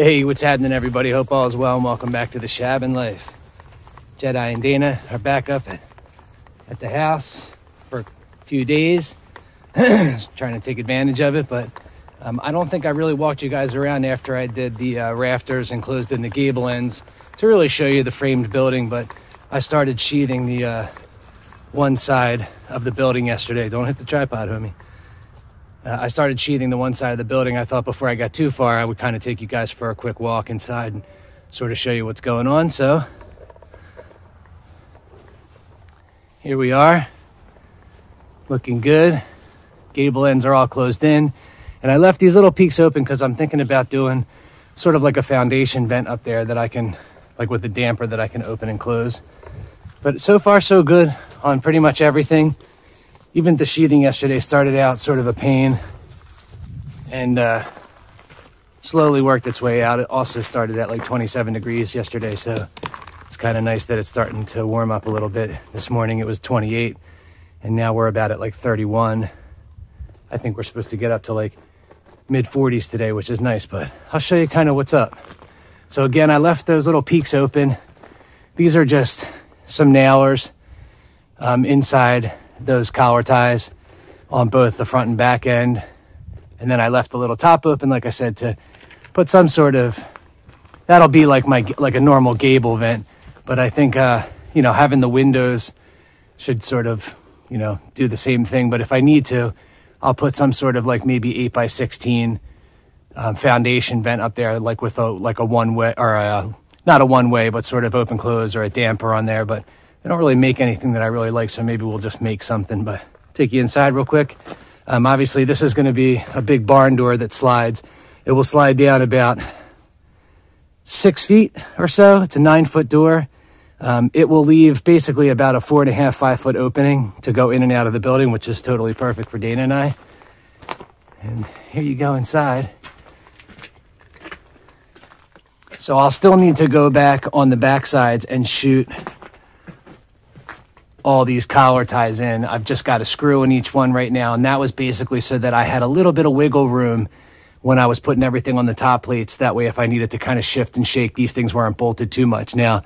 Hey, what's happening, everybody? Hope all is well, and welcome back to the ShabinLife. Jedi and Dana are back up at the house for a few days, trying to take advantage of it, but I don't think I really walked you guys around after I did the rafters and closed in the gable ends to really show you the framed building, but I started sheathing the one side of the building yesterday. Don't hit the tripod, homie. I started sheathing the one side of the building. I thought before I got too far, I would kind of take you guys for a quick walk inside and sort of show you what's going on. So here we are, looking good. Gable ends are all closed in. And I left these little peaks open because I'm thinking about doing sort of like a foundation vent up there that I can, like with the damper that I can open and close. But so far so good on pretty much everything. Even the sheathing yesterday started out sort of a pain and slowly worked its way out. It also started at like 27 degrees yesterday, so it's kind of nice that it's starting to warm up a little bit. This morning it was 28, and now we're about at like 31. I think we're supposed to get up to like mid-40s today, which is nice, but I'll show you kind of what's up. So again, I left those little peaks open. These are just some nailers inside those collar ties on both the front and back end, and then I left the little top open, like I said, to put some sort of, that'll be like a normal gable vent, but I think you know, having the windows should sort of, you know, do the same thing. But if I need to, I'll put some sort of like maybe 8x16 foundation vent up there, like with a one-way, or not a one-way, but sort of open close, or a damper on there. But they don't really make anything that I really like, so maybe we'll just make something. But take you inside real quick. Obviously, this is going to be a big barn door that slides. It will slide down about 6 feet or so. It's a 9-foot door. It will leave basically about a 4.5, 5 foot opening to go in and out of the building, which is totally perfect for Dana and I. And here you go inside. So I'll still need to go back on the back sides and shoot all these collar ties in. I've just got a screw in each one right now, and that was basically so that I had a little bit of wiggle room when I was putting everything on the top plates. That way, if I needed to kind of shift and shake, these things weren't bolted too much. Now,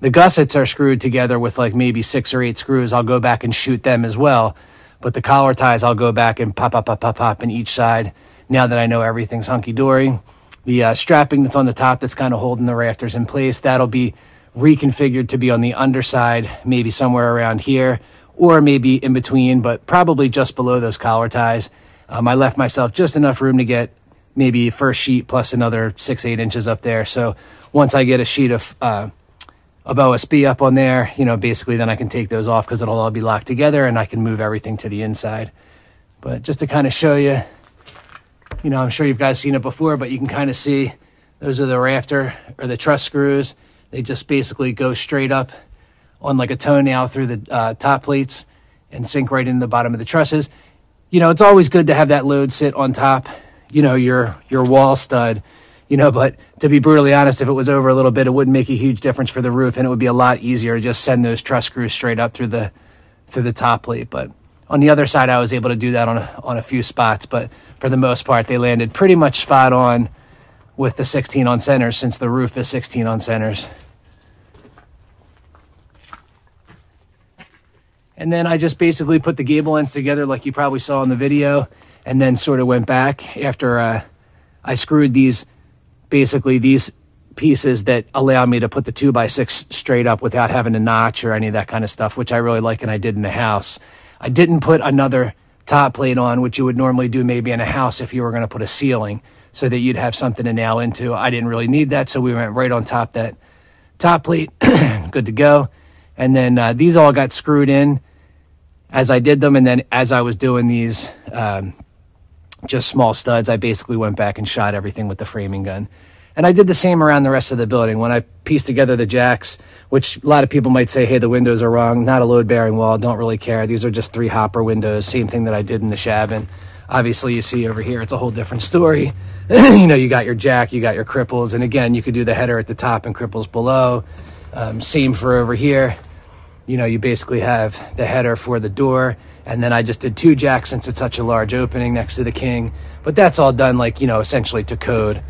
the gussets are screwed together with like maybe 6 or 8 screws. I'll go back and shoot them as well. But the collar ties, I'll go back and pop in each side now that I know everything's hunky-dory. The strapping that's on the top that's kind of holding the rafters in place, that'll be reconfigured to be on the underside, maybe somewhere around here, or maybe in between, but probably just below those collar ties. I left myself just enough room to get maybe first sheet plus another 6-8 inches up there. So once I get a sheet of OSB up on there, you know, basically then I can take those off because it'll all be locked together and I can move everything to the inside. But just to kind of show you, you know, I'm sure you guys seen it before, but you can kind of see those are the rafter or the truss screws. They just basically go straight up on like a toenail through the top plates and sink right into the bottom of the trusses. You know, it's always good to have that load sit on top, you know, your wall stud, you know, but to be brutally honest, if it was over a little bit, it wouldn't make a huge difference for the roof, and it would be a lot easier to just send those truss screws straight up through the top plate. But on the other side, I was able to do that on a few spots, but for the most part, they landed pretty much spot on with the 16 on centers, since the roof is 16 on centers. And then I just basically put the gable ends together like you probably saw in the video, and then sort of went back after I screwed these pieces that allow me to put the 2x6 straight up without having to notch or any of that kind of stuff, which I really like and I did in the house. I didn't put another top plate on, which you would normally do maybe in a house if you were going to put a ceiling, so that you'd have something to nail into. I didn't really need that, so we went right on top that top plate. Good to go. And then these all got screwed in as I did them, and then as I was doing these just small studs, I basically went back and shot everything with the framing gun. And I did the same around the rest of the building. When I pieced together the jacks, which a lot of people might say, hey, the windows are wrong, not a load-bearing wall, don't really care. These are just 3 hopper windows, same thing that I did in the Shabin. Obviously, you see over here, it's a whole different story. You know, you got your jack, you got your cripples, and again, you could do the header at the top and cripples below. Same for over here. You know, you basically have the header for the door, and then I just did 2 jacks since it's such a large opening next to the king. But that's all done, like, you know, essentially to code.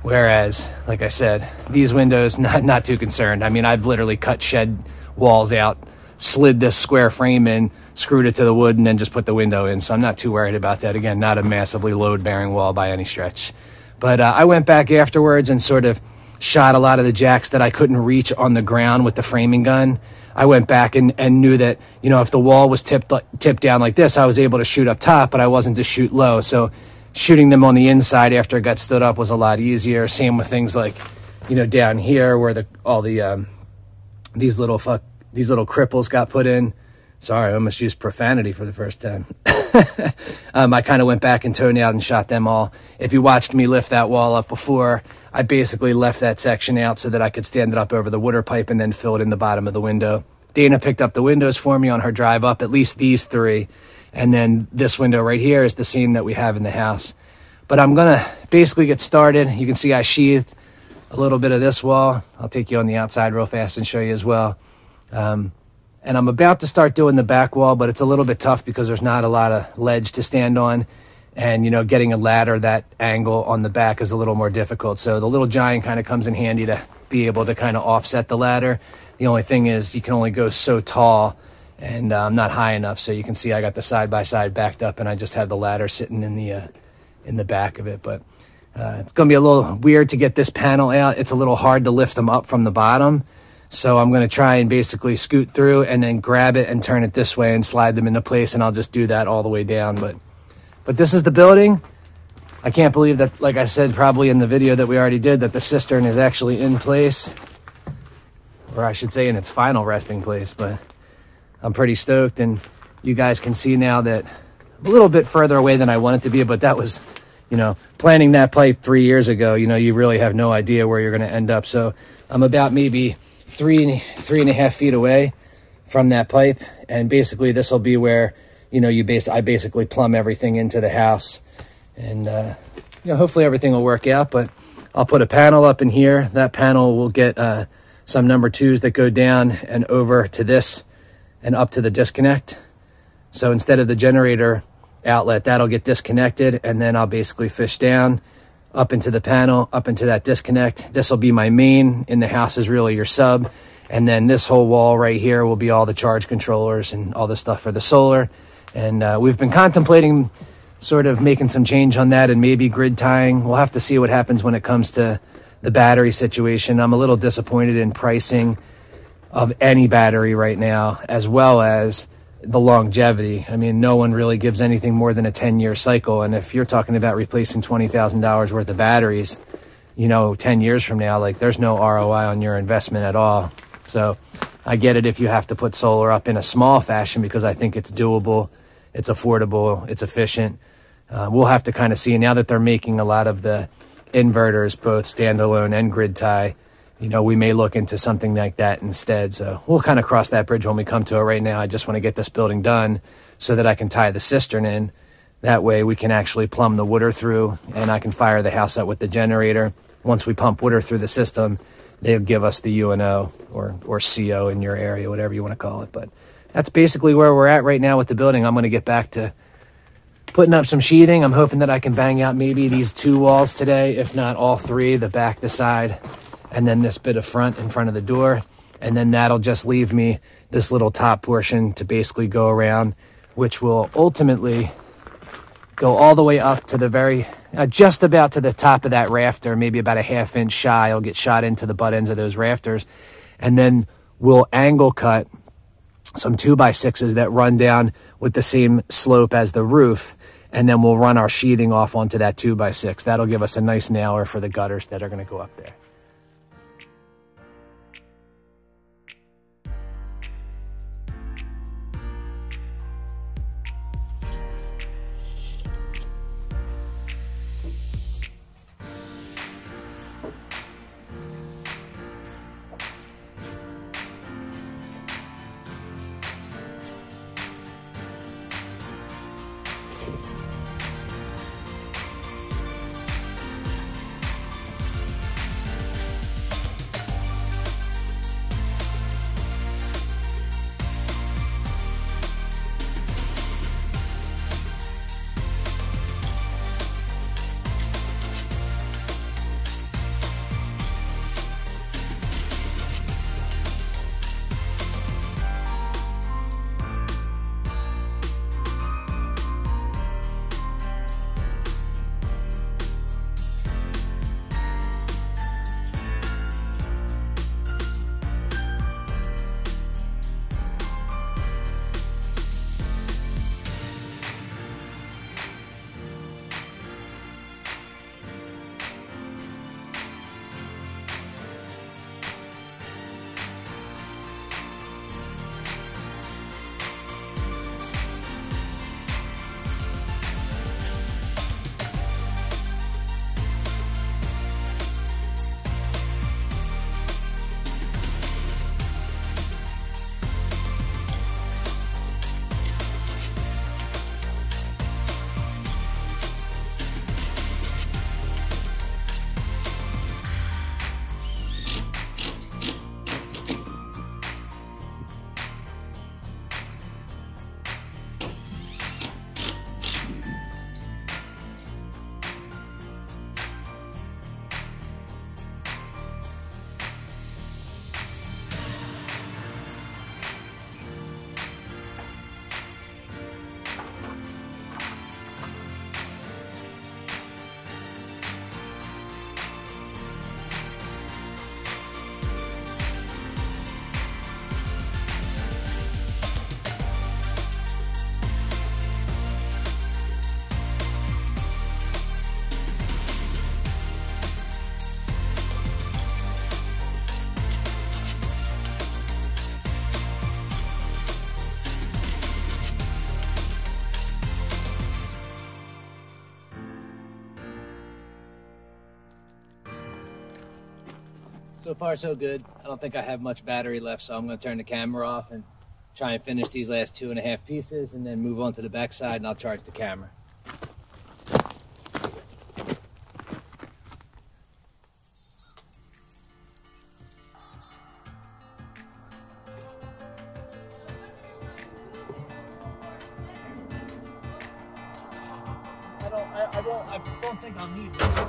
Whereas, like I said, these windows, not too concerned. I mean, I've literally cut shed walls out, slid this square frame in, screwed it to the wood, and then just put the window in. So I'm not too worried about that. Again, not a massively load-bearing wall by any stretch. But I went back afterwards and sort of shot a lot of the jacks that I couldn't reach on the ground with the framing gun. I went back and knew that, you know, if the wall was tipped down like this, I was able to shoot up top, but I wasn't to shoot low. So shooting them on the inside after it got stood up was a lot easier. Same with things like, you know, down here where these little cripples got put in. Sorry, I almost used profanity for the first time. I kind of went back and toned out and shot them all. If you watched me lift that wall up before, I basically left that section out so that I could stand it up over the water pipe and then fill it in the bottom of the window. Dayna picked up the windows for me on her drive up, at least these 3. And then this window right here is the same that we have in the house. But I'm going to basically get started. You can see I sheathed a little bit of this wall. I'll take you on the outside real fast and show you as well. And I'm about to start doing the back wall, but it's a little bit tough because there's not a lot of ledge to stand on. And, you know, getting a ladder that angle on the back is a little more difficult. So the little giant kind of comes in handy to be able to kind of offset the ladder. The only thing is you can only go so tall, and I'm not high enough. So you can see I got the side-by-side backed up, and I just have the ladder sitting in the back of it. But it's going to be a little weird to get this panel out. It's a little hard to lift them up from the bottom. So I'm going to try and basically scoot through and then grab it and turn it this way and slide them into place, and I'll just do that all the way down. But this is the building. I can't believe that, like I said probably in the video that we already did, that the cistern is actually in place. Or I should say in its final resting place, but I'm pretty stoked. And you guys can see now that I'm a little bit further away than I wanted to be, but that was, you know, planning that pipe 3 years ago, you know, you really have no idea where you're going to end up. So I'm about maybe three and a half feet away from that pipe, and basically this will be where, you know, I basically plumb everything into the house, and you know, hopefully everything will work out. But I'll put a panel up in here. That panel will get some number 2s that go down and over to this and up to the disconnect. So instead of the generator outlet, that'll get disconnected, and then I'll basically fish down up into the panel, up into that disconnect. This will be my main. In the house is really your sub. And then this whole wall right here will be all the charge controllers and all the stuff for the solar. And we've been contemplating sort of making some change on that and maybe grid tying. We'll have to see what happens when it comes to the battery situation. I'm a little disappointed in pricing of any battery right now, as well as the longevity. I mean, no one really gives anything more than a 10-year cycle. And if you're talking about replacing $20,000 worth of batteries, you know, 10 years from now, like, there's no ROI on your investment at all. So I get it if you have to put solar up in a small fashion, because I think it's doable, it's affordable, it's efficient. We'll have to kind of see now that they're making a lot of the inverters, both standalone and grid tie. You know, we may look into something like that instead. So we'll kind of cross that bridge when we come to it. Right now, I just want to get this building done so that I can tie the cistern in. That way we can actually plumb the water through, and I can fire the house up with the generator. Once we pump water through the system, they'll give us the UNO or CO in your area, whatever you want to call it. But that's basically where we're at right now with the building. I'm going to get back to putting up some sheathing. I'm hoping that I can bang out maybe these 2 walls today, if not all 3, the back, the side, and then this bit of front in front of the door. And then that'll just leave me this little top portion to basically go around, which will ultimately go all the way up to the very, just about to the top of that rafter, maybe about a 1/2 inch shy. I'll get shot into the butt ends of those rafters. And then we'll angle cut some 2x6s that run down with the same slope as the roof. And then we'll run our sheathing off onto that 2x6. That'll give us a nice nailer for the gutters that are going to go up there. So far so good. I don't think I have much battery left, so I'm going to turn the camera off and try and finish these last 2.5 pieces and then move on to the back side and I'll charge the camera. I don't think I'll need it.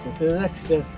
Let's go to the next step.